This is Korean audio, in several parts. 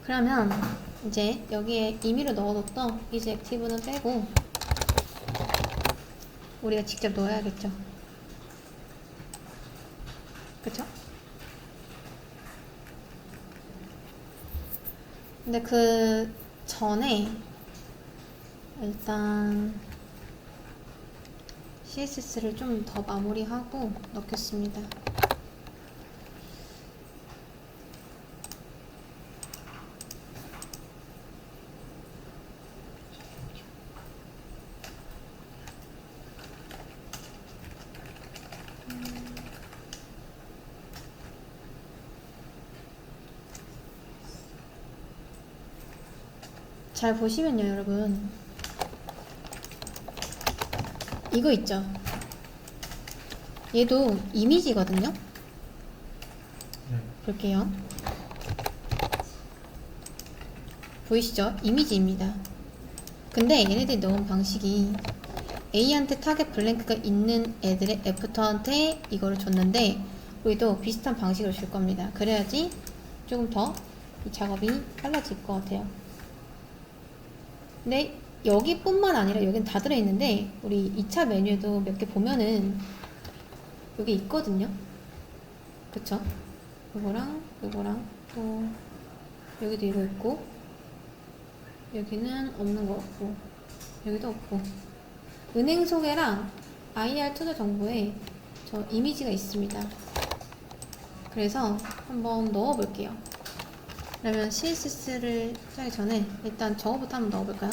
그러면 이제 여기에 임의로 넣어뒀던 이즈 액티브는 빼고 우리가 직접 넣어야겠죠. 그쵸? 근데 그 전에 일단 CSS를 좀 더 마무리하고 넣겠습니다. 잘 보시면요, 여러분. 이거 있죠? 얘도 이미지거든요? 볼게요. 보이시죠? 이미지입니다. 근데 얘네들이 넣은 방식이 A한테 타겟 블랭크가 있는 애들의 애프터한테 이거를 줬는데 우리도 비슷한 방식으로 줄 겁니다. 그래야지 조금 더 이 작업이 빨라질 것 같아요. 근데 여기뿐만 아니라 여긴 다 들어있는데 우리 2차 메뉴에도 몇 개 보면은 여기 있거든요. 그쵸? 요거랑 요거랑 또 여기도 이거 있고 여기는 없는 것 같고 여기도 없고 은행 소개랑 IR 투자 정보에 저 이미지가 있습니다. 그래서 한번 넣어 볼게요. 그러면 CSS를 하기 전에 일단 저거부터 한번 넣어 볼까요?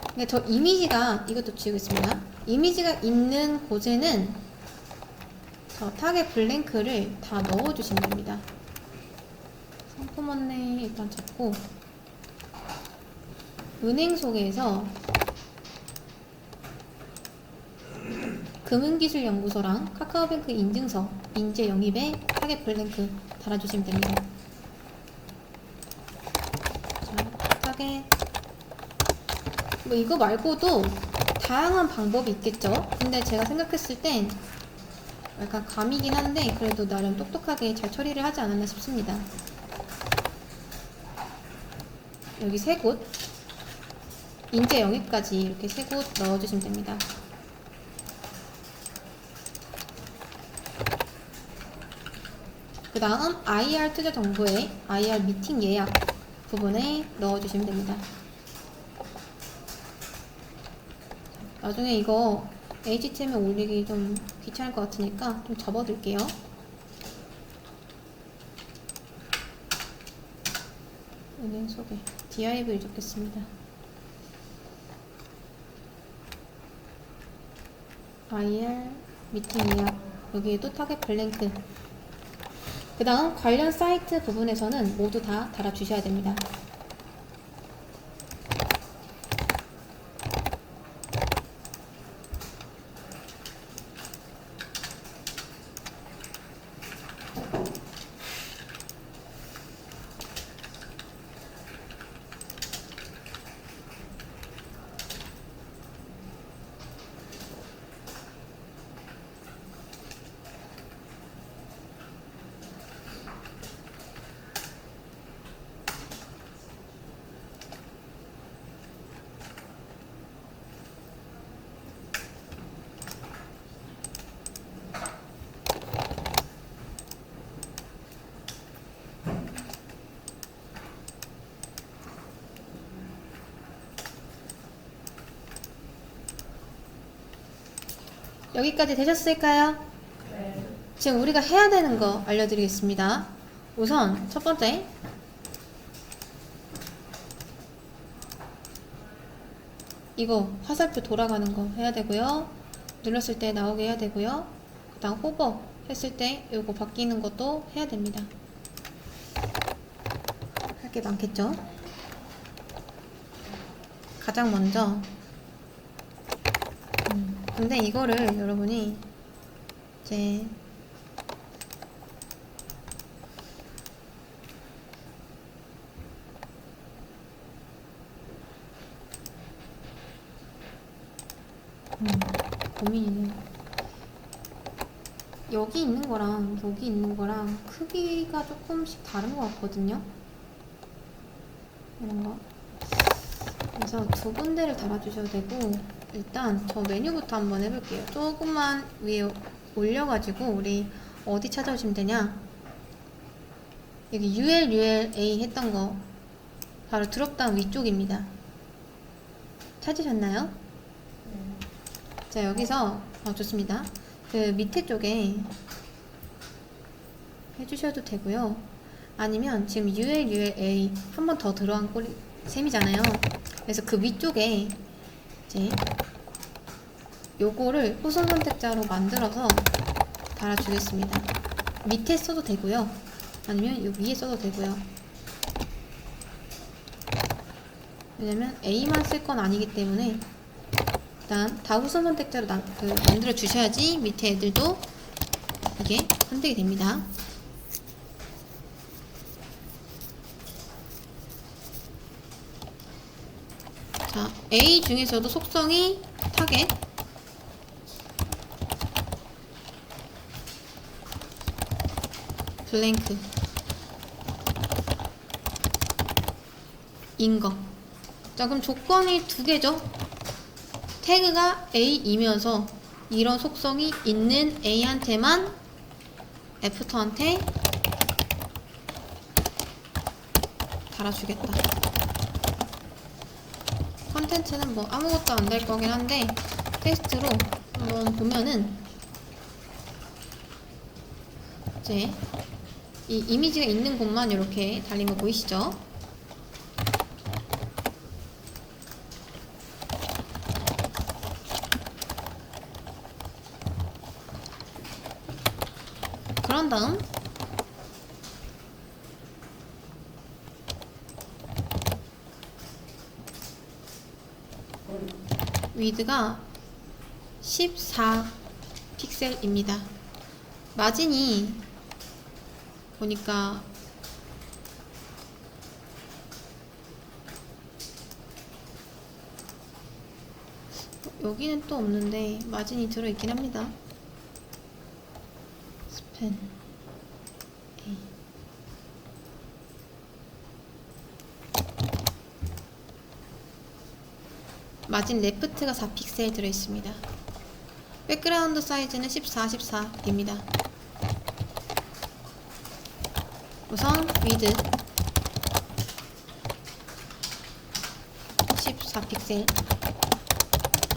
근데 저 이미지가 이것도 지우겠습니다. 이미지가 있는 곳에는 저 타겟 블랭크를 다 넣어 주시면 됩니다. 상품원내 일단 잡고 은행 소개에서 금융기술연구소랑 카카오뱅크 인증서, 인재 영입에 타겟 블랭크 달아주시면 됩니다. 자, 타겟. 뭐 이거 말고도 다양한 방법이 있겠죠? 근데 제가 생각했을 땐 약간 감이긴 한데 그래도 나름 똑똑하게 잘 처리를 하지 않았나 싶습니다. 여기 3곳. 인재 영입까지 이렇게 3곳 넣어주시면 됩니다. 그 다음 IR 투자 정보에 IR 미팅 예약 부분에 넣어주시면 됩니다. 나중에 이거 HTML 올리기 좀 귀찮을 것 같으니까 좀 접어둘게요. 은행 소개 DIV 적겠습니다. IR 미팅 예약 여기에도 타겟 블랭크. 그 다음 관련 사이트 부분에서는 모두 다 달아주셔야 됩니다. 여기까지 되셨을까요? 네. 지금 우리가 해야 되는 거 알려드리겠습니다. 우선 첫 번째 이거 화살표 돌아가는 거 해야 되고요. 눌렀을 때 나오게 해야 되고요. 그 다음 호버 했을 때 이거 바뀌는 것도 해야 됩니다. 할 게 많겠죠? 가장 먼저 근데 이거를 여러분이 이제 고민이네. 여기 있는 거랑 여기 있는 거랑 크기가 조금씩 다른 것 같거든요. 이런 거. 그래서 두 군데를 달아주셔도 되고, 일단 저 메뉴부터 한번 해볼게요. 조금만 위에 올려가지고 우리 어디 찾아오시면 되냐? 여기 ULA 했던 거 바로 드롭다운 위쪽입니다. 찾으셨나요? 자, 여기서 좋습니다. 그 밑에 쪽에 해주셔도 되고요. 아니면 지금 ULA 한 번 더 들어간 셈이잖아요. 그래서 그 위쪽에 이제 요거를 후속 선택자로 만들어서 달아주겠습니다. 밑에 써도 되고요. 아니면 요 위에 써도 되고요. 왜냐면 A만 쓸 건 아니기 때문에 일단 다 후속 선택자로 만들어 주셔야지 밑에 애들도 이게 선택이 됩니다. 자, A 중에서도 속성이 타겟, 블랭크, 인거. 자, 그럼 조건이 두 개죠. 태그가 A이면서 이런 속성이 있는 A한테만 애프터한테 달아주겠다. 컨텐츠는 뭐 아무것도 안 될 거긴 한데 테스트로 한번 보면은 이제 이 이미지가 있는 곳만 이렇게 달린 거 보이시죠? 그런 다음 위드가 14 픽셀입니다. 마진이 보니까 여기는 또 없는데 마진이 들어있긴 합니다. 스펜 A. 마진 레프트가 4픽셀 들어있습니다. 백그라운드 사이즈는 14, 14입니다. 우선 위드 14픽셀,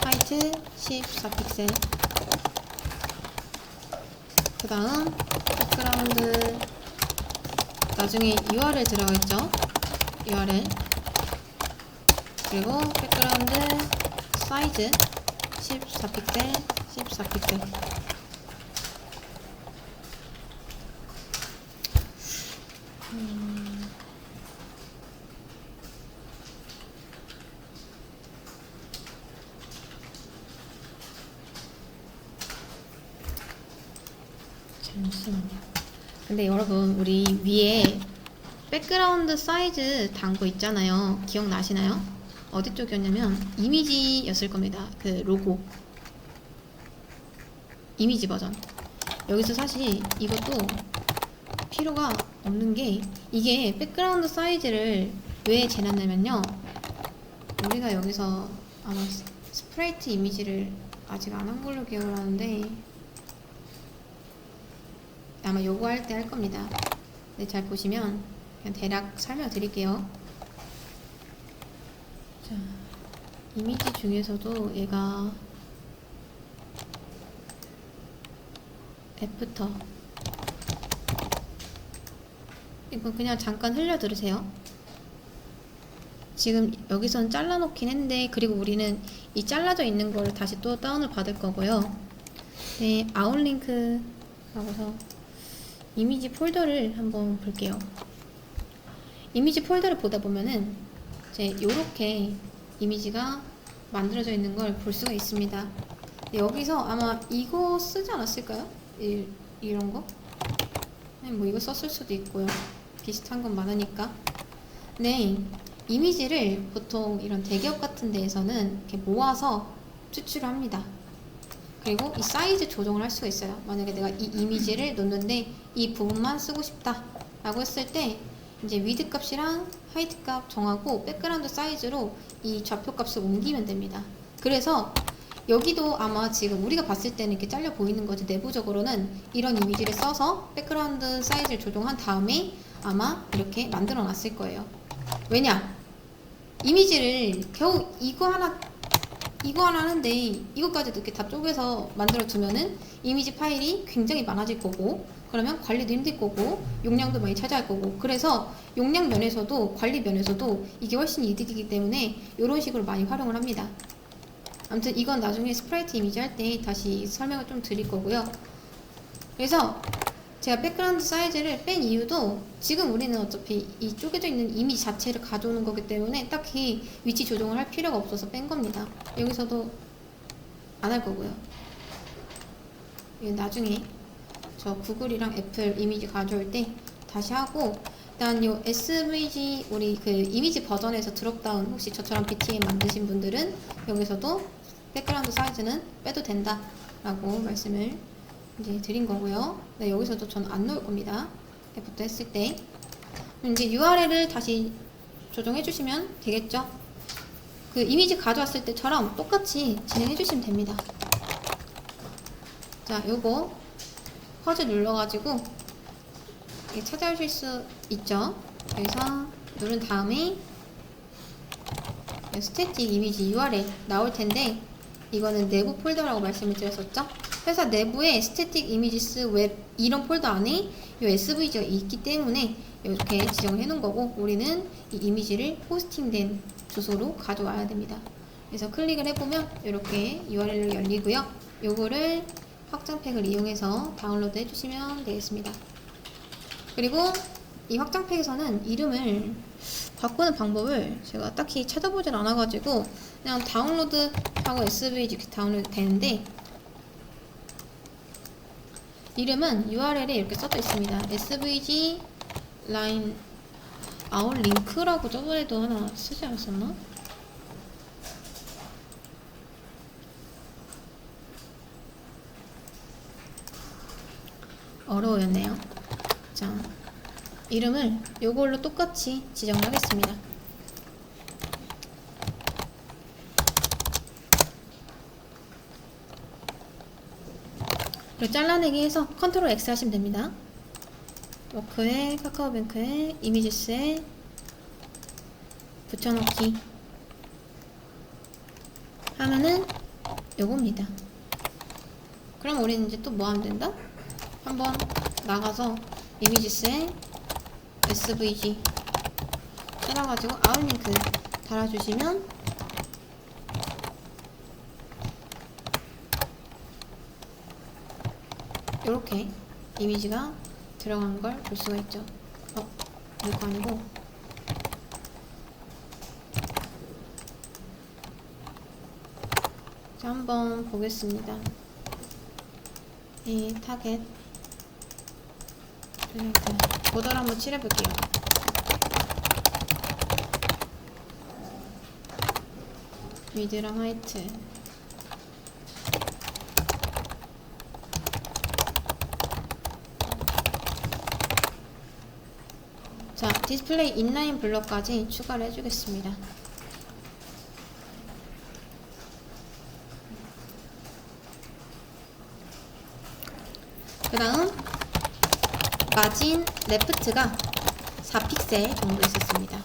하이트 14픽셀, 그 다음 백그라운드, 나중에 URL 들어가겠죠? URL, 그리고 백그라운드 사이즈 14픽셀, 14픽셀. 잠시만요. 근데 여러분, 우리 위에 백그라운드 사이즈 단 거 있잖아요. 기억나시나요? 어디 쪽이었냐면 이미지였을 겁니다. 그 로고 이미지 버전. 여기서 사실 이것도 필요가 없는 게, 이게 백그라운드 사이즈를 왜 재놨냐면요, 우리가 여기서 아마 스프라이트 이미지를 아직 안 한 걸로 기억을 하는데 아마 요거 할 때 할 겁니다. 네, 잘 보시면 그냥 대략 설명드릴게요. 자, 이미지 중에서도 얘가 애프터, 이거 그냥 잠깐 흘려 들으세요. 지금 여기선 잘라놓긴 했는데, 그리고 우리는 이 잘라져 있는 거를 다시 또 다운을 받을 거고요. 네, 아웃링크 하고서 이미지 폴더를 한번 볼게요. 이미지 폴더를 보다 보면은 이제 요렇게 이미지가 만들어져 있는 걸 볼 수가 있습니다. 여기서 아마 이거 쓰지 않았을까요? 이런 거? 뭐 이거 썼을 수도 있고요. 비슷한 건 많으니까. 네, 이미지를 보통 이런 대기업 같은 데에서는 이렇게 모아서 추출을 합니다. 그리고 이 사이즈 조정을 할 수가 있어요. 만약에 내가 이 이미지를 놓는데 이 부분만 쓰고 싶다 라고 했을 때 이제 위드 값이랑 하이트 값 정하고 백그라운드 사이즈로 이 좌표 값을 옮기면 됩니다. 그래서 여기도 아마 지금 우리가 봤을 때는 이렇게 잘려 보이는 거지, 내부적으로는 이런 이미지를 써서 백그라운드 사이즈를 조정한 다음에 아마 이렇게 만들어 놨을 거예요. 왜냐? 이미지를 겨우 이거 하나 하는데 이것까지도 이렇게 다 쪼개서 만들어 두면은 이미지 파일이 굉장히 많아질 거고, 그러면 관리도 힘들 거고 용량도 많이 차지할 거고, 그래서 용량 면에서도 관리 면에서도 이게 훨씬 이득이기 때문에 이런 식으로 많이 활용을 합니다. 아무튼 이건 나중에 스프라이트 이미지 할 때 다시 설명을 좀 드릴 거고요. 그래서 제가 백그라운드 사이즈를 뺀 이유도, 지금 우리는 어차피 이 쪼개져 있는 이미지 자체를 가져오는 거기 때문에 딱히 위치 조정을 할 필요가 없어서 뺀 겁니다. 여기서도 안 할 거고요. 나중에 저 구글이랑 애플 이미지 가져올 때 다시 하고, 일단 요 SVG 우리 그 이미지 버전에서 드롭다운 혹시 저처럼 BTM 만드신 분들은 여기서도 백그라운드 사이즈는 빼도 된다 라고 말씀을 이제 드린 거고요. 네, 여기서도 저는 안 넣을 겁니다. 애프터 했을 때 이제 URL을 다시 조정해 주시면 되겠죠. 그 이미지 가져왔을 때처럼 똑같이 진행해 주시면 됩니다. 자, 요거 퍼즐 눌러가지고 찾아오실 수 있죠. 그래서 누른 다음에 스태틱 이미지 URL 나올 텐데, 이거는 내부 폴더라고 말씀을 드렸었죠. 회사 내부에 스태틱 이미지스 웹 이런 폴더 안에 이 SVG가 있기 때문에 이렇게 지정을 해 놓은 거고, 우리는 이 이미지를 호스팅된 주소로 가져와야 됩니다. 그래서 클릭을 해보면 이렇게 URL로 열리고요. 요거를 확장팩을 이용해서 다운로드 해주시면 되겠습니다. 그리고 이 확장팩에서는 이름을 바꾸는 방법을 제가 딱히 찾아보질 않아가지고 그냥 다운로드하고 SVG 이렇게 다운로드 되는데, 이름은 URL에 이렇게 써져 있습니다. SVG 라인 아웃 링크라고 저번에도 하나 쓰지 않았었나? 어려워였네요. 자, 이름을 요걸로 똑같이 지정을 하겠습니다. 그리고 잘라내기 해서 컨트롤 X 하시면 됩니다. 워크에, 카카오뱅크에, 이미지스에 붙여넣기 하면은 요겁니다. 그럼 우리는 이제 또 뭐 하면 된다? 한번 나가서 이미지스에 SVG 찾아가지고 아웃링크 달아주시면 이렇게 이미지가 들어간 걸 볼 수가 있죠. 이거 아니고 자, 한번 보겠습니다. 이 타겟 보더를 한번 칠해볼게요. 위드랑 하이트 자, 디스플레이 인라인 블럭까지 추가를 해주겠습니다. 그 다음 마진 레프트가 4픽셀 정도 있었습니다.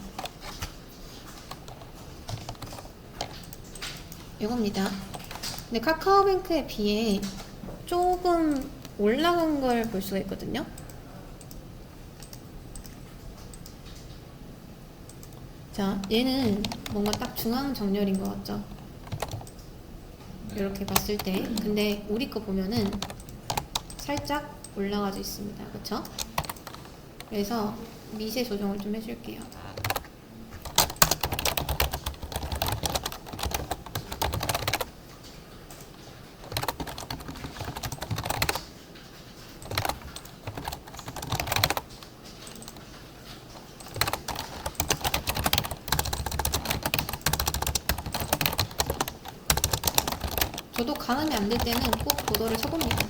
이겁니다. 근데 카카오뱅크에 비해 조금 올라간 걸 볼 수가 있거든요. 자, 얘는 뭔가 딱 중앙 정렬인 것 같죠? 이렇게 봤을 때. 근데 우리 거 보면은 살짝 올라가져 있습니다. 그쵸? 그래서 미세 조정을 좀 해줄게요. 저도 가늠이 안 될 때는 꼭 보더를 쳐봅니다.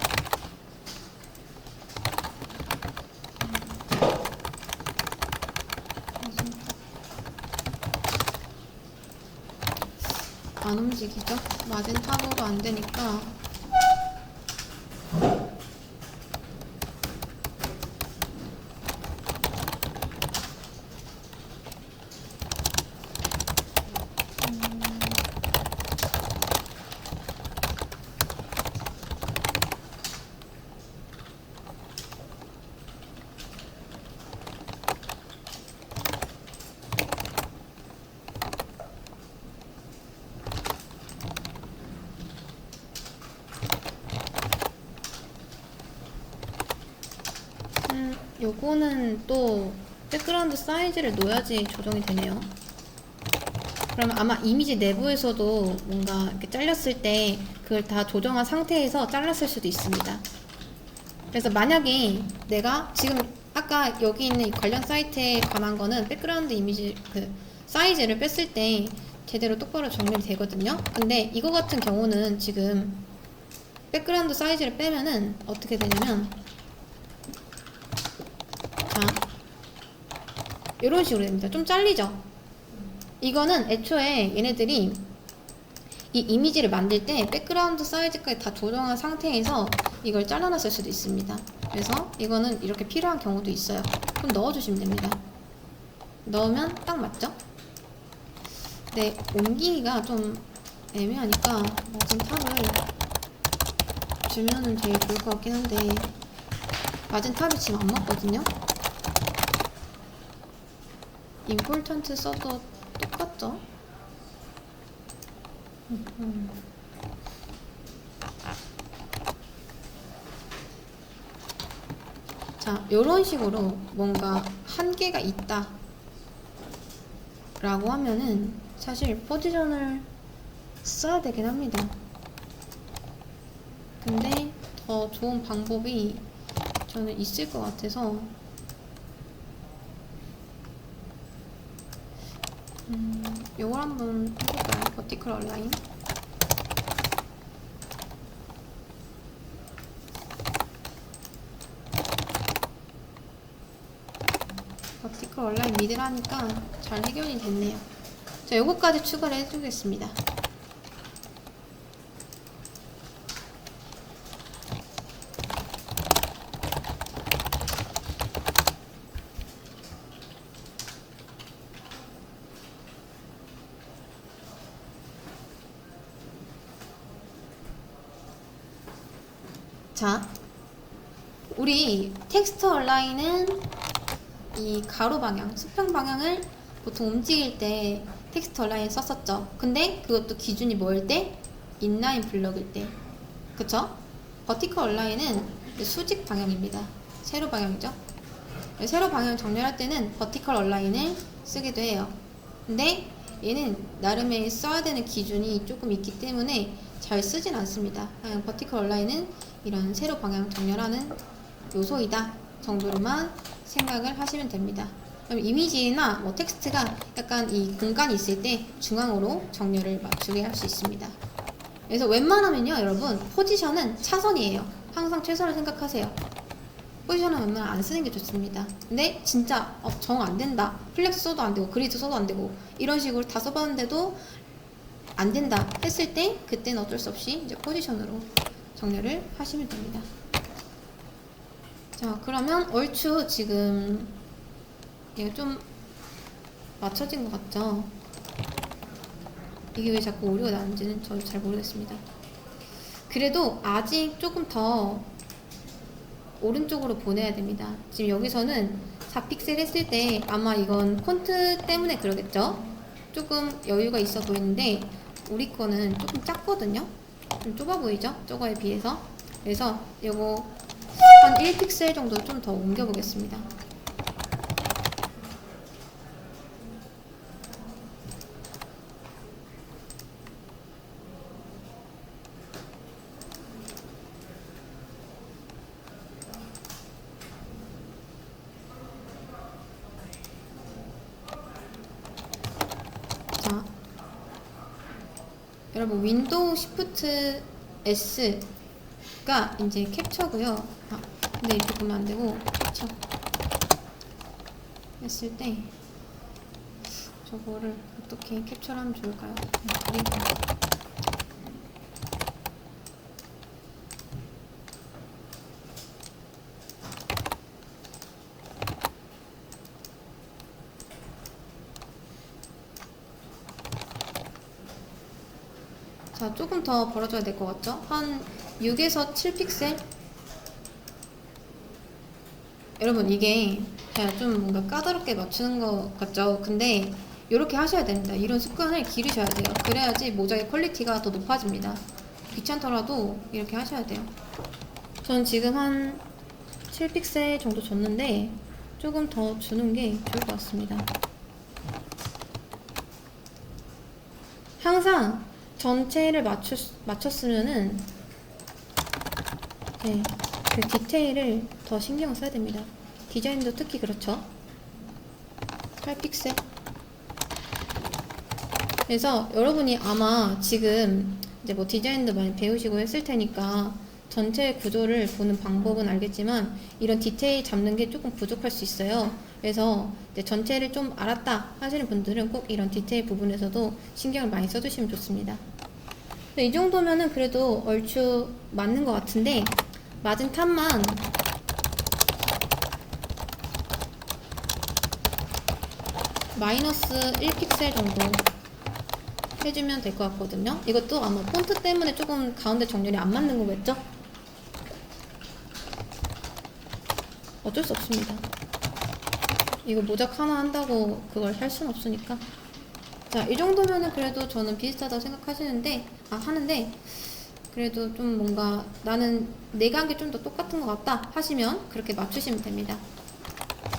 안 움직이죠? 마젠타로로 안 되니까. 요거는 또 백그라운드 사이즈를 넣어야지 조정이 되네요. 그럼 아마 이미지 내부에서도 뭔가 이렇게 잘렸을 때 그걸 다 조정한 상태에서 잘랐을 수도 있습니다. 그래서 만약에 내가 지금 아까 여기 있는 관련 사이트에 관한 거는 백그라운드 이미지 그 사이즈를 뺐을 때 제대로 똑바로 정렬이 되거든요. 근데 이거 같은 경우는 지금 백그라운드 사이즈를 빼면은 어떻게 되냐면, 자, 이런 식으로 됩니다. 좀 잘리죠? 이거는 애초에 얘네들이 이 이미지를 만들 때 백그라운드 사이즈까지 다 조정한 상태에서 이걸 잘라놨을 수도 있습니다. 그래서 이거는 이렇게 필요한 경우도 있어요. 그럼 넣어주시면 됩니다. 넣으면 딱 맞죠? 근데 옮기기가 좀 애매하니까 마진 탑을 주면은 제일 좋을 것 같긴 한데, 마진 탑이 지금 안 맞거든요? 임포턴트 써도 똑같죠? 자, 요런 식으로 뭔가 한계가 있다 라고 하면은 사실 포지션을 써야 되긴 합니다. 근데 더 좋은 방법이 저는 있을 것 같아서 요걸 한번 해볼까요? 버티컬 얼라인. 버티컬 얼라인 미드라니까 잘 해결이 됐네요. 자, 요거까지 추가를 해주겠습니다. 자, 우리 텍스트 얼라인은 이 가로 방향, 수평 방향을 보통 움직일 때 텍스트 얼라인 썼었죠. 근데 그것도 기준이 뭐일 때? 인라인 블럭일 때. 그쵸? 버티컬 얼라인은 수직 방향입니다. 세로 방향이죠. 세로 방향 정렬할 때는 버티컬 얼라인을 쓰기도 해요. 근데 얘는 나름의 써야 되는 기준이 조금 있기 때문에 잘 쓰진 않습니다. 그냥 버티컬 얼라인은 이런 세로 방향 정렬하는 요소이다 정도로만 생각을 하시면 됩니다. 그럼 이미지나 뭐 텍스트가 약간 이 공간이 있을 때 중앙으로 정렬을 맞추게 할 수 있습니다. 그래서 웬만하면요, 여러분, 포지션은 차선이에요. 항상 최선을 생각하세요. 포지션은 웬만하면 안 쓰는 게 좋습니다. 근데 진짜 정 안 된다, 플렉스 써도 안 되고 그리드 써도 안 되고 이런 식으로 다 써봤는데도 안 된다 했을 때, 그때는 어쩔 수 없이 이제 포지션으로 정렬을 하시면 됩니다. 자, 그러면 얼추 지금 얘가 좀 맞춰진 것 같죠? 이게 왜 자꾸 오류가 나는지는 저도 잘 모르겠습니다. 그래도 아직 조금 더 오른쪽으로 보내야 됩니다. 지금 여기서는 4픽셀 했을 때 아마 이건 폰트 때문에 그러겠죠? 조금 여유가 있어 보이는데 우리 거는 조금 작거든요? 좀 좁아 보이죠? 저거에 비해서. 그래서 이거 한 1픽셀 정도 좀 더 옮겨 보겠습니다. 자, 여러분, 윈도우 시프트 S가 이제 캡처고요. 근데 이렇게 보면 안 되고 캡처 했을 때 저거를 어떻게 캡처하면 좋을까요? 그리고 자, 조금 더 벌어져야 될 것 같죠? 한 6에서 7픽셀? 여러분, 이게 제가 좀 뭔가 까다롭게 맞추는 것 같죠? 근데 이렇게 하셔야 됩니다. 이런 습관을 기르셔야 돼요. 그래야지 모자의 퀄리티가 더 높아집니다. 귀찮더라도 이렇게 하셔야 돼요. 전 지금 한 7픽셀 정도 줬는데 조금 더 주는 게 좋을 것 같습니다. 항상 전체를 맞췄으면은 네, 그 디테일을 더 신경을 써야 됩니다. 디자인도 특히 그렇죠. 8픽셀. 그래서 여러분이 아마 지금 이제 뭐 디자인도 많이 배우시고 했을 테니까 전체 구조를 보는 방법은 알겠지만 이런 디테일 잡는 게 조금 부족할 수 있어요. 그래서 이제 전체를 좀 알았다 하시는 분들은 꼭 이런 디테일 부분에서도 신경을 많이 써주시면 좋습니다. 이 정도면은 그래도 얼추 맞는 것 같은데 맞은 탑만 마이너스 1픽셀 정도 해주면 될 것 같거든요. 이것도 아마 폰트 때문에 조금 가운데 정렬이 안 맞는 거겠죠? 어쩔 수 없습니다. 이거 모작 하나 한다고 그걸 할 수는 없으니까. 자, 이 정도면은 그래도 저는 비슷하다고 생각하시는데, 하는데, 그래도 좀 뭔가 나는 내가 한 게 좀 더 똑같은 것 같다 하시면 그렇게 맞추시면 됩니다.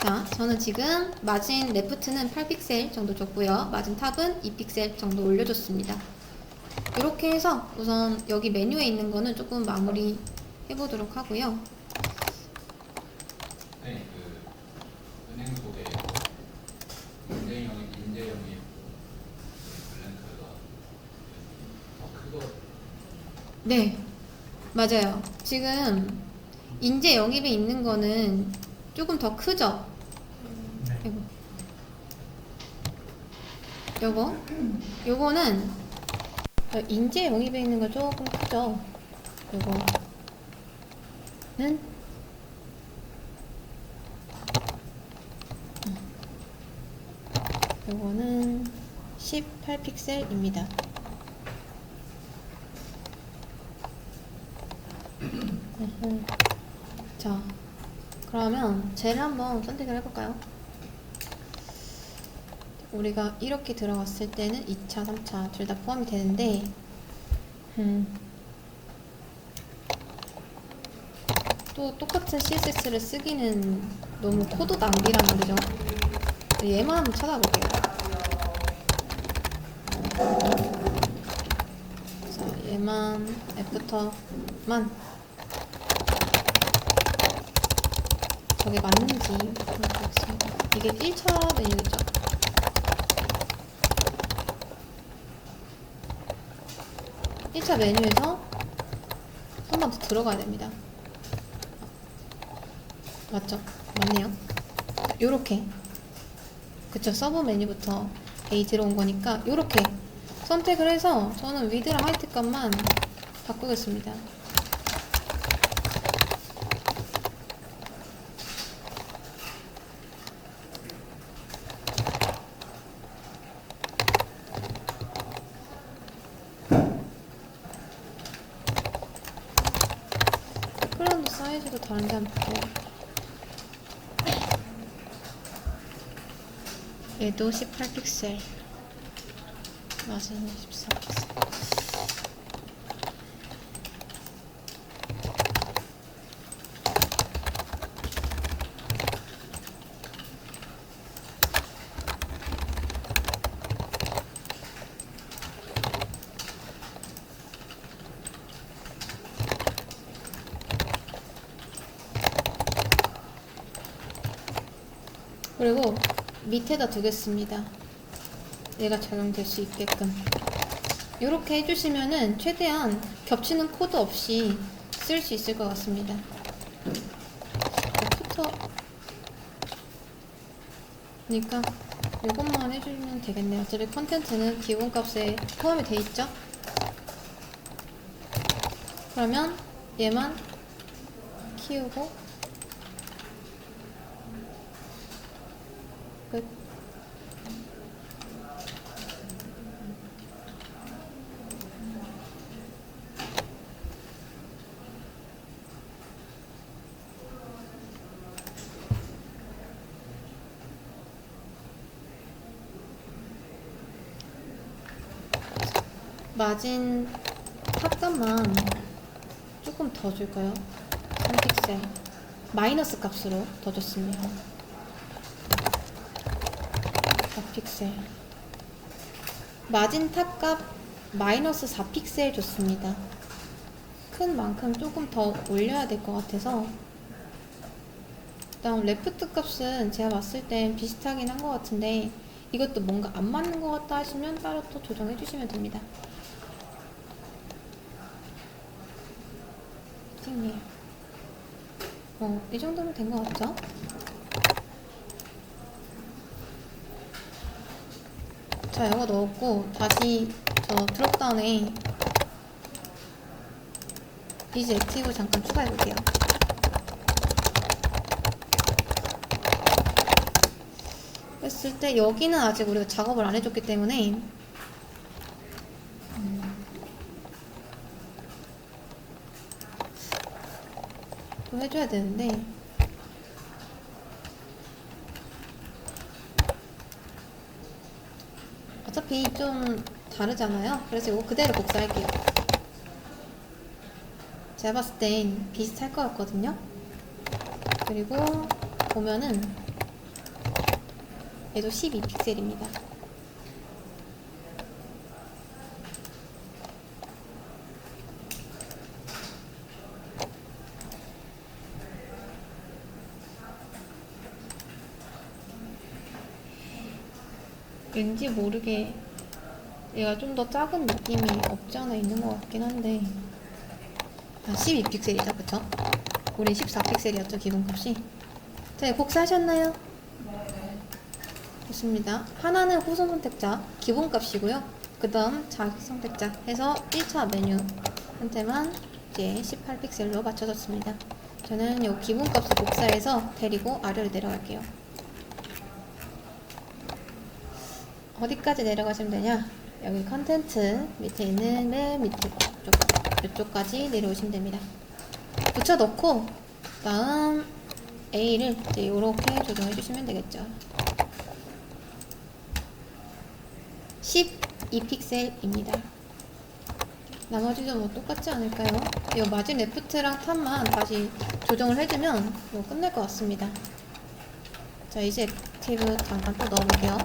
자, 저는 지금 마진 레프트는 8픽셀 정도 줬고요. 마진 탑은 2픽셀 정도 올려줬습니다. 이렇게 해서 우선 여기 메뉴에 있는 거는 조금 마무리 해보도록 하고요. 네, 그 은행 속에 인재영이 밸런스가 더 크거. 네, 맞아요. 지금 인재 영입에 있는 거는 조금 더 크죠? 요거는 인재 영입에 있는 거 조금 크죠? 요거는 18픽셀입니다. 자, 그러면 쟤를 한번 선택을 해볼까요? 우리가 이렇게 들어갔을 때는 2차, 3차 둘 다 포함이 되는데 또 똑같은 CSS를 쓰기는 너무 코드 낭비란 말이죠. 얘만 한번 찾아볼게요. 자, 얘만 애프터만 저게 맞는지 한번 보겠습니다. 이게 1차 메뉴겠죠? 차 메뉴에서 한 번 더 들어가야 됩니다. 맞죠? 맞네요. 요렇게 그쵸? 서브 메뉴부터 A 들어온 거니까 요렇게 선택을 해서 저는 위드랑 하이트 값만 바꾸겠습니다. 백그라운드 사이즈도 다른데 한번 볼게요. 얘도 18픽셀, 맛은 14픽셀. 그리고 밑에다 두겠습니다. 얘가 적용될 수 있게끔 이렇게 해주시면은 최대한 겹치는 코드 없이 쓸 수 있을 것 같습니다. 푸터 그러니까 이것만 해주면 되겠네요. 어차피 컨텐츠는 기본값에 포함이 돼 있죠? 그러면 얘만 키우고 끝. 마진 탑값만 조금 더 줄까요? 3픽셀 마이너스 값으로 더 줬습니다. 4픽셀 마진 탑값 마이너스 4픽셀 줬습니다. 큰 만큼 조금 더 올려야 될 것 같아서. 그다음 레프트 값은 제가 봤을 땐 비슷하긴 한 것 같은데 이것도 뭔가 안 맞는 것 같다 하시면 따로 또 조정해 주시면 됩니다. 이 정도면 된 것 같죠? 자, 이거 넣었고 다시 저 드롭다운에 이지 액티브 잠깐 추가해 볼게요. 했을 때 여기는 아직 우리가 작업을 안 해줬기 때문에 또 해줘야 되는데 어차피 좀 다르잖아요. 그래서 이거 그대로 복사할게요. 제가 봤을 땐 비슷할 것 같거든요. 그리고 보면은 얘도 12픽셀입니다. 왠지 모르게 얘가 좀 더 작은 느낌이 없지 않아 있는 것 같긴 한데 12픽셀이죠, 그쵸? 우린 14픽셀이었죠, 기본값이. 자, 복사하셨나요? 네. 좋습니다. 하나는 후속 선택자 기본값이고요. 그 다음 자기 선택자 해서 1차 메뉴한테만 이제 18픽셀로 맞춰졌습니다. 저는 이 기본값을 복사해서 데리고 아래로 내려갈게요. 어디까지 내려가시면 되냐? 여기 컨텐츠 밑에 있는 맨 밑에 이쪽까지 내려오시면 됩니다. 붙여넣고 다음 A를 이제 이렇게 조정해 주시면 되겠죠. 12픽셀입니다. 나머지도 뭐 똑같지 않을까요? 이 마진 레프트랑 탑만 다시 조정을 해주면 뭐 끝날 것 같습니다. 자, 이제 액티브 잠깐 또 넣어볼게요.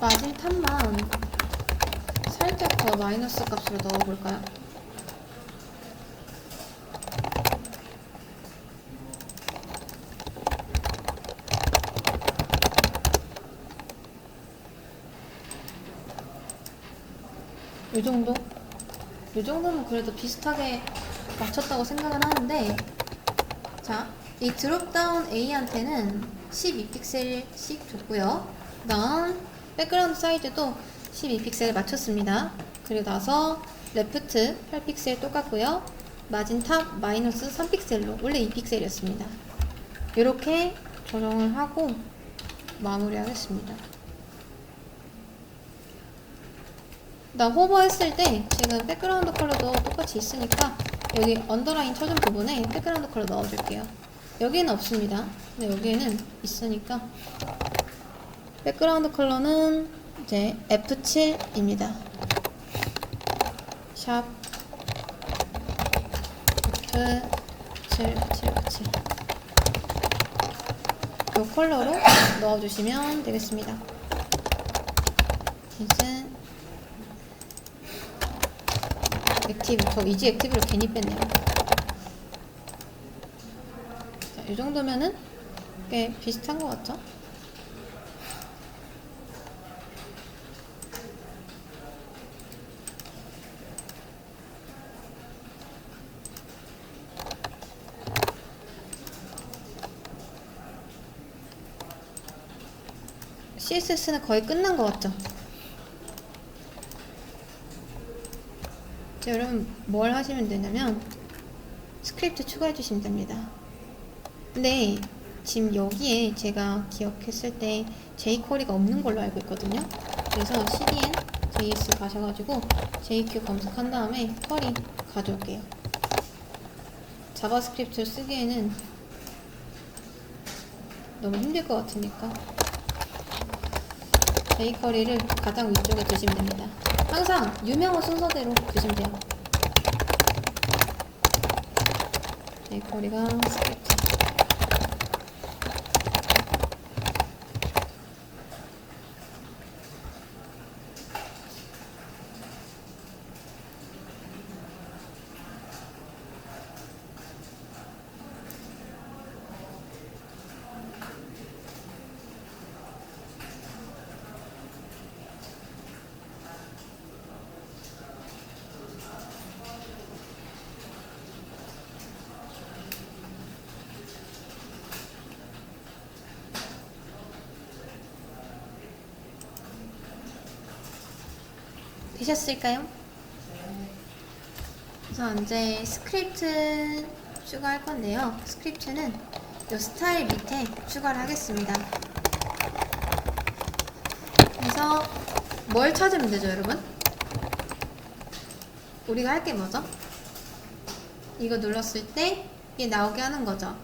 마진 탑만 살짝 더 마이너스 값으로 넣어볼까요? 이 정도? 이 정도면 그래도 비슷하게 맞췄다고 생각은 하는데, 자, 이 드롭다운 A한테는 12픽셀씩 줬고요. 그 다음 백그라운드 사이즈도 12픽셀 맞췄습니다. 그리고 나서 레프트 8픽셀 똑같고요. 마진 탑 마이너스 3픽셀로 원래 2픽셀이었습니다. 이렇게 조정을 하고 마무리하겠습니다. 나 호버했을 때 지금 백그라운드 컬러도 똑같이 있으니까 여기 언더라인 쳐준 부분에 백그라운드 컬러 넣어줄게요. 여기는 없습니다. 근데 여기에는 있으니까 백그라운드 컬러는 이제 F7입니다. 샵 7 이 컬러로 넣어주시면 되겠습니다. 이제 액티브, 저 이지 액티브를 괜히 뺐네요. 자, 이 정도면은 꽤 비슷한 것 같죠? CSS는 거의 끝난 것 같죠? 자, 여러분 뭘 하시면 되냐면 스크립트 추가해 주시면 됩니다. 근데 지금 여기에 제가 기억했을 때 jQuery가 없는 걸로 알고 있거든요. 그래서 cdn js 가셔가지고 jq 검색한 다음에 쿼리 가져올게요. 자바스크립트를 쓰기에는 너무 힘들 것 같으니까 jQuery를 가장 위쪽에 두시면 됩니다. 항상 유명한 순서대로 두시면 돼요. jQuery가 스크립트. 되셨을까요? 그래서 이제 스크립트 추가할 건데요. 스크립트는 이 스타일 밑에 추가를 하겠습니다. 그래서 뭘 찾으면 되죠, 여러분? 우리가 할 게 뭐죠? 이거 눌렀을 때 이게 나오게 하는 거죠.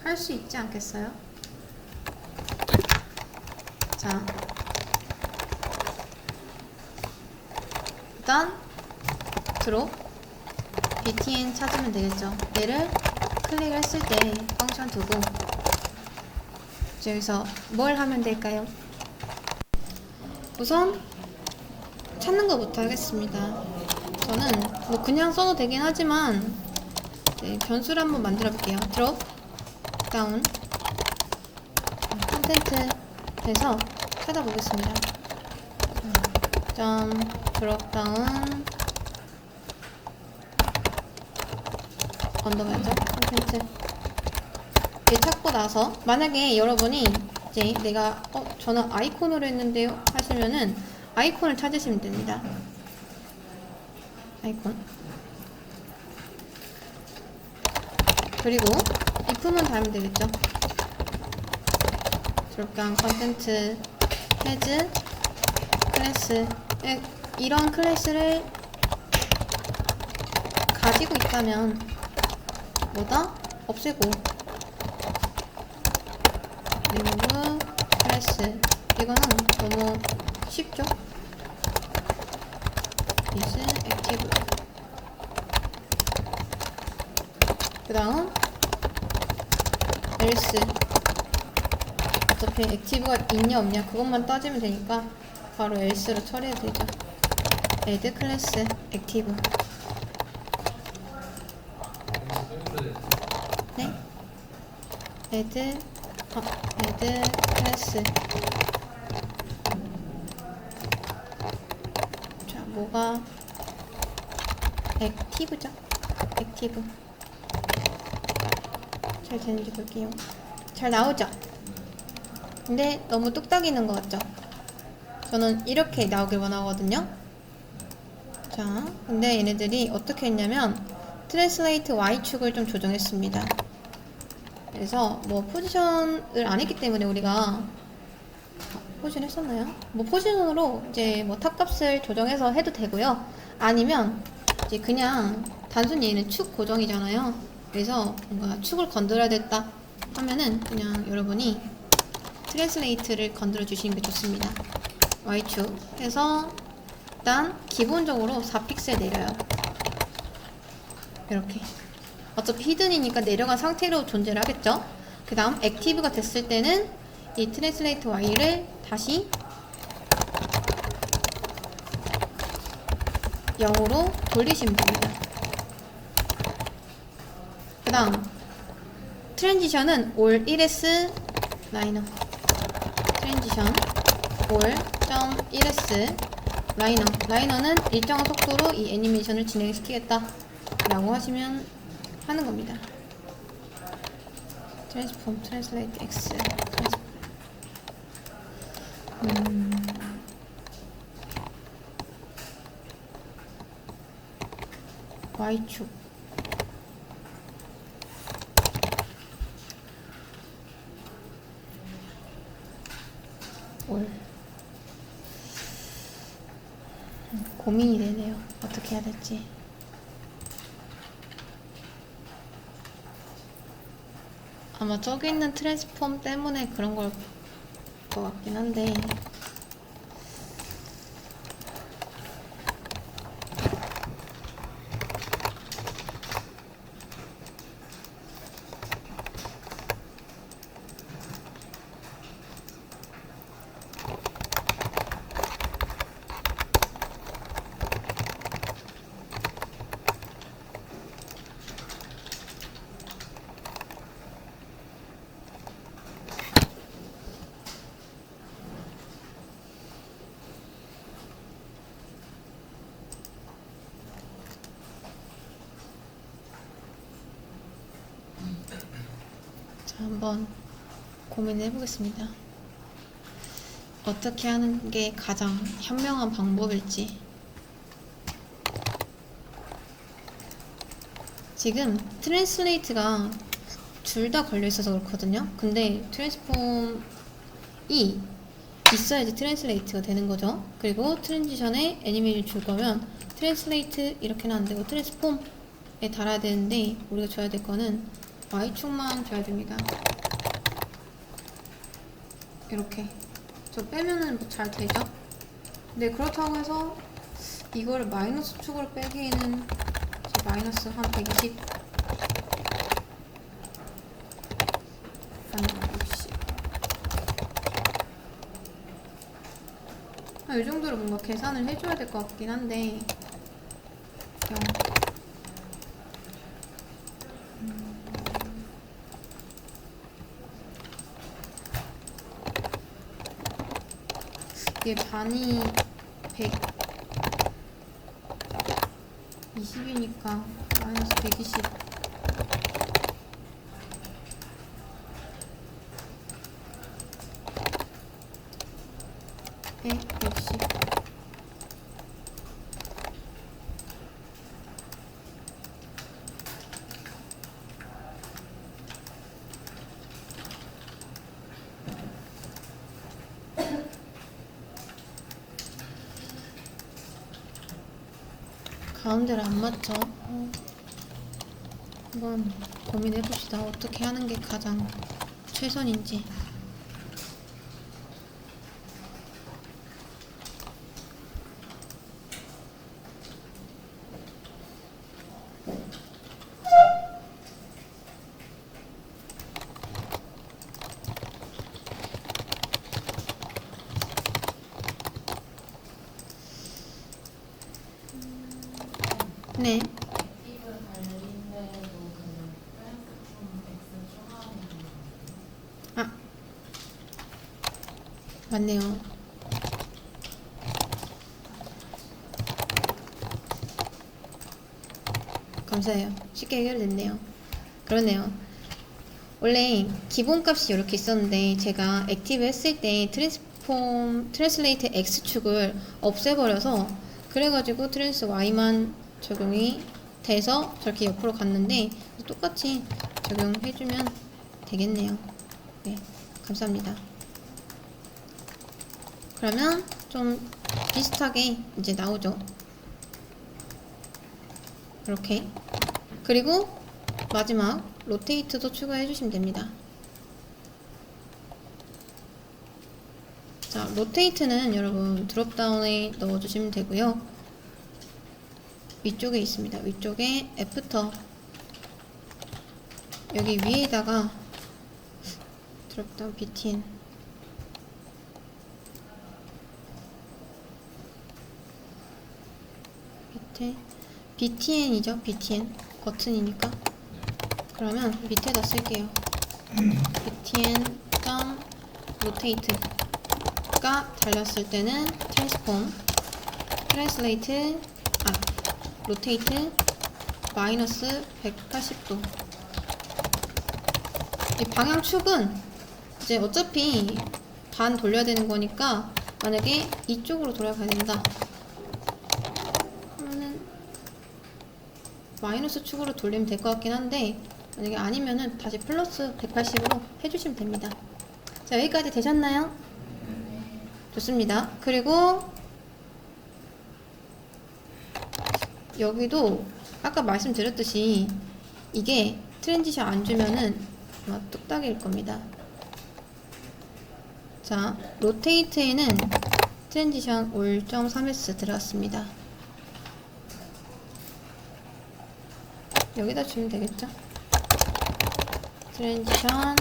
할 수 있지 않겠어요? 자, 일단 드롭 btn 찾으면 되겠죠. 얘를 클릭을 했을 때 펑션 두고 여기서 뭘 하면 될까요? 우선 찾는 것부터 하겠습니다. 저는 뭐 그냥 써도 되긴 하지만 변수를 한번 만들어 볼게요. 드롭 다운 컨텐트 해서 찾아보겠습니다. 점 드롭 다운 언더바죠 컨텐트 이렇게 찾고 나서 만약에 여러분이 이제 내가 저는 아이콘으로 했는데요 하시면은 아이콘을 찾으시면 됩니다. 아이콘 그리고 if만 달면 되겠죠. 드롭다운 컨텐트 헤즈 클래스 이런 클래스를 가지고 있다면 뭐다? 없애고 리무브 클래스 이거는 너무 쉽죠? is active 그 다음 else 어차피 액티브가 있냐 없냐 그것만 따지면 되니까 바로 else로 처리해도 되죠. add 클래스 액티브 네 add 클래스 자 뭐가 액티브죠. 액티브 잘 되는지 볼게요. 잘 나오죠? 근데 너무 뚝딱이는 것 같죠? 저는 이렇게 나오길 원하거든요. 자, 근데 얘네들이 어떻게 했냐면 트랜슬레이트 Y축을 좀 조정했습니다. 그래서 뭐 포지션을 안 했기 때문에 우리가 포지션 했었나요? 뭐 포지션으로 이제 뭐 탑값을 조정해서 해도 되고요. 아니면 이제 그냥 단순히 얘는 축 고정이잖아요. 그래서 뭔가 축을 건드려야 됐다 하면은 그냥 여러분이 트랜슬레이트를 건드려 주시는 게 좋습니다. Y축 해서 일단 기본적으로 4픽셀 내려요. 이렇게. 어차피 히든이니까 내려간 상태로 존재를 하겠죠. 그 다음 액티브가 됐을 때는 이 트랜슬레이트 Y를 다시 0으로 돌리시면 됩니다. 그 다음 트랜지션은 올 1s 라이너, 트랜지션 올 1s 라이너는 일정한 속도로 이 애니메이션을 진행시키겠다 라고 하시면 하는 겁니다. 트랜스폼 트랜슬레이트 X Y축 올 고민이 되네요. 어떻게 해야 될지. 아마 저기 있는 트랜스폼 때문에 그런 걸 것 같긴 한데 자, 한번 고민해 보겠습니다. 어떻게 하는 게 가장 현명한 방법일지. 지금 트랜슬레이트가 둘 다 걸려 있어서 그렇거든요. 근데 트랜스폼이 있어야지 트랜슬레이트가 되는 거죠. 그리고 트랜지션에 애니메이션 줄 거면 트랜슬레이트 이렇게는 안 되고 트랜스폼에 달아야 되는데 우리가 줘야 될 거는 Y축만 줘야 됩니다. 이렇게 저 빼면은 뭐 잘 되죠? 근데 그렇다고 해서 이거를 마이너스 축으로 빼기에는 마이너스 한 120, 한 60. 이 정도로 뭔가 계산을 해줘야 될 것 같긴 한데 0. 이게 반이 120이니까 마이너스 120. 160. 가운데를 안 맞춰. 한번 고민해봅시다. 어떻게 하는 게 가장 최선인지. 네. 아, 맞네요. 감사해요. 쉽게 해결됐네요. 그러네요. 원래 기본값이 이렇게 있었는데 제가 액티브 했을 때 트랜슬레이트 X축을 없애버려서 그래가지고 트랜스 Y만 적용이 돼서 저렇게 옆으로 갔는데 똑같이 적용해주면 되겠네요. 네, 감사합니다. 그러면 좀 비슷하게 이제 나오죠. 이렇게. 그리고 마지막 로테이트도 추가해 주시면 됩니다. 자, 로테이트는 여러분 드롭다운에 넣어 주시면 되고요. 위쪽에 있습니다. 위쪽에 애프터 여기 위에다가 드롭다운 BTN 밑에 BTN이죠. BTN 버튼이니까 그러면 밑에다 쓸게요. BTN 점 rotate가 달렸을 때는 transform translate rotate 마이너스 180도. 이 방향축은 이제 어차피 반 돌려야 되는 거니까 만약에 이쪽으로 돌아가야 된다 그러면은 마이너스 축으로 돌리면 될 것 같긴 한데 만약에 아니면은 다시 플러스 180으로 해주시면 됩니다. 자, 여기까지 되셨나요? 좋습니다. 그리고 여기도 아까 말씀드렸듯이 이게 트랜지션 안 주면은 아마 뚝딱일 겁니다. 자, 로테이트에는 트랜지션 5.3s 들어갔습니다. 여기다 주면 되겠죠? 트랜지션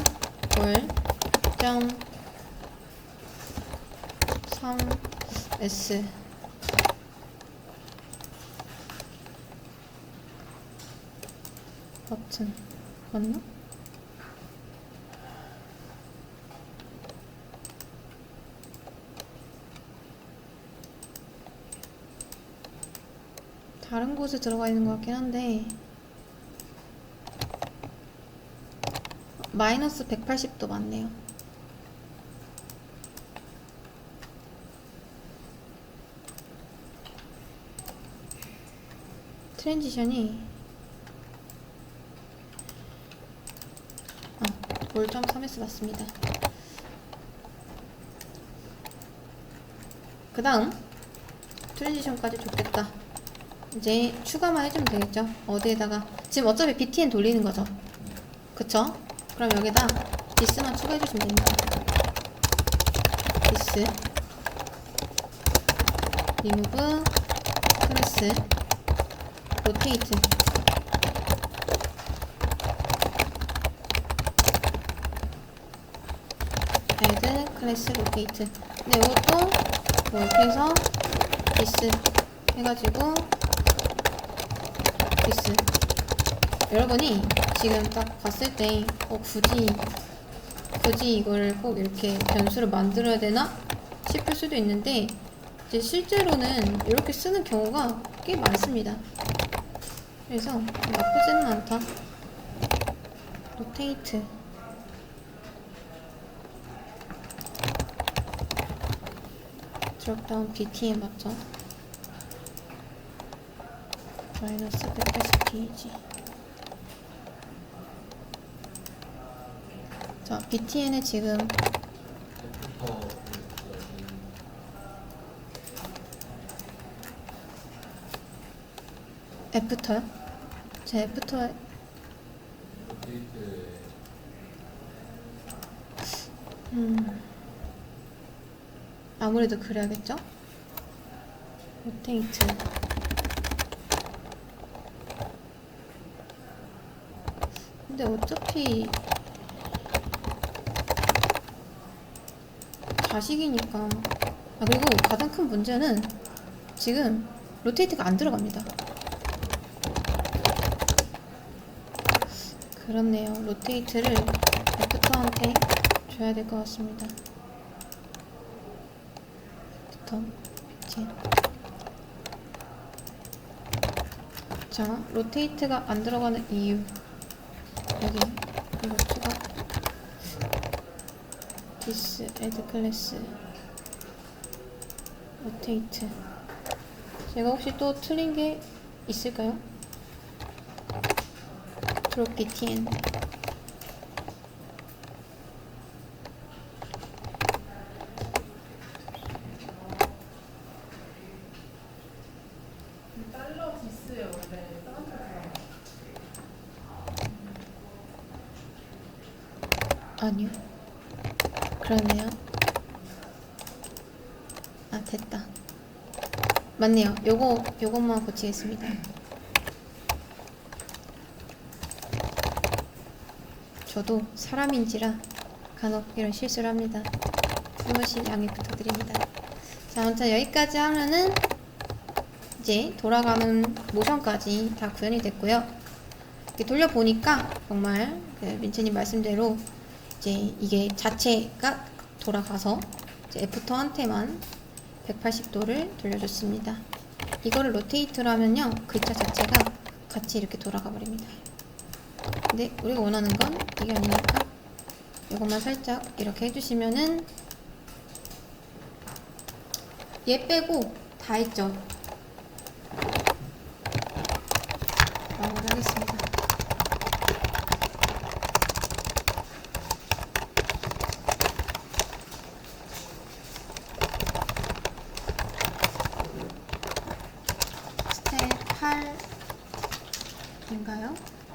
5.3s 버튼 맞나? 다른 곳에 들어가 있는 것 같긴 한데 마이너스 180도 맞네요. 트랜지션이 5.3s 맞습니다. 그 다음 트랜지션까지 좋겠다. 이제 추가만 해주면 되겠죠. 어디에다가 지금 어차피 BTN 돌리는 거죠. 그쵸? 그럼 여기다 디스만 추가해주시면 됩니다. 디스 리무브 클래스 로테이트 애드 클래스 로테이트. 근데 이것도 뭐 이렇게 해서 디스 해가지고 디스. 여러분이 지금 딱 봤을 때 굳이 이거를 꼭 이렇게 변수를 만들어야 되나 싶을 수도 있는데 이제 실제로는 이렇게 쓰는 경우가 꽤 많습니다. 그래서 나쁘지는 않다. 로테이트 드롭다운 BTN 맞죠? 마이너스 180pg. 자, BTN에 지금 애프터요? 제 애프터 아무래도 그래야겠죠? 로테이트 근데 어차피 자식이니까. 그리고 가장 큰 문제는 지금 로테이트가 안 들어갑니다. 그렇네요. 로테이트를 애프터한테 줘야 될 것 같습니다. 애프터 BTN. 자, 로테이트가 안 들어가는 이유. 여기 이거 추가 디스 애드 클래스 로테이트. 제가 혹시 또 틀린 게 있을까요? 드롭 BTN 달러 디스예요. 원래 다른 거 아니요. 그러네요. 됐다. 맞네요. 요것만 고치겠습니다. 저도 사람인지라 간혹 이런 실수를 합니다. 한 번씩 양해 부탁드립니다. 자, 아무튼 여기까지 하면은 이제 돌아가는 모션까지 다 구현이 됐고요. 이렇게 돌려보니까 정말 그 민채님 말씀대로 이제 이게 자체가 돌아가서 이제 애프터한테만 180도를 돌려줬습니다. 이거를 로테이트를 하면요, 글자 자체가 같이 이렇게 돌아가 버립니다. 근데 우리가 원하는 건 이게 아니니까 이것만 살짝 이렇게 해주시면은 얘 빼고 다 했죠. 마무리하겠습니다. 스텝 8인가요?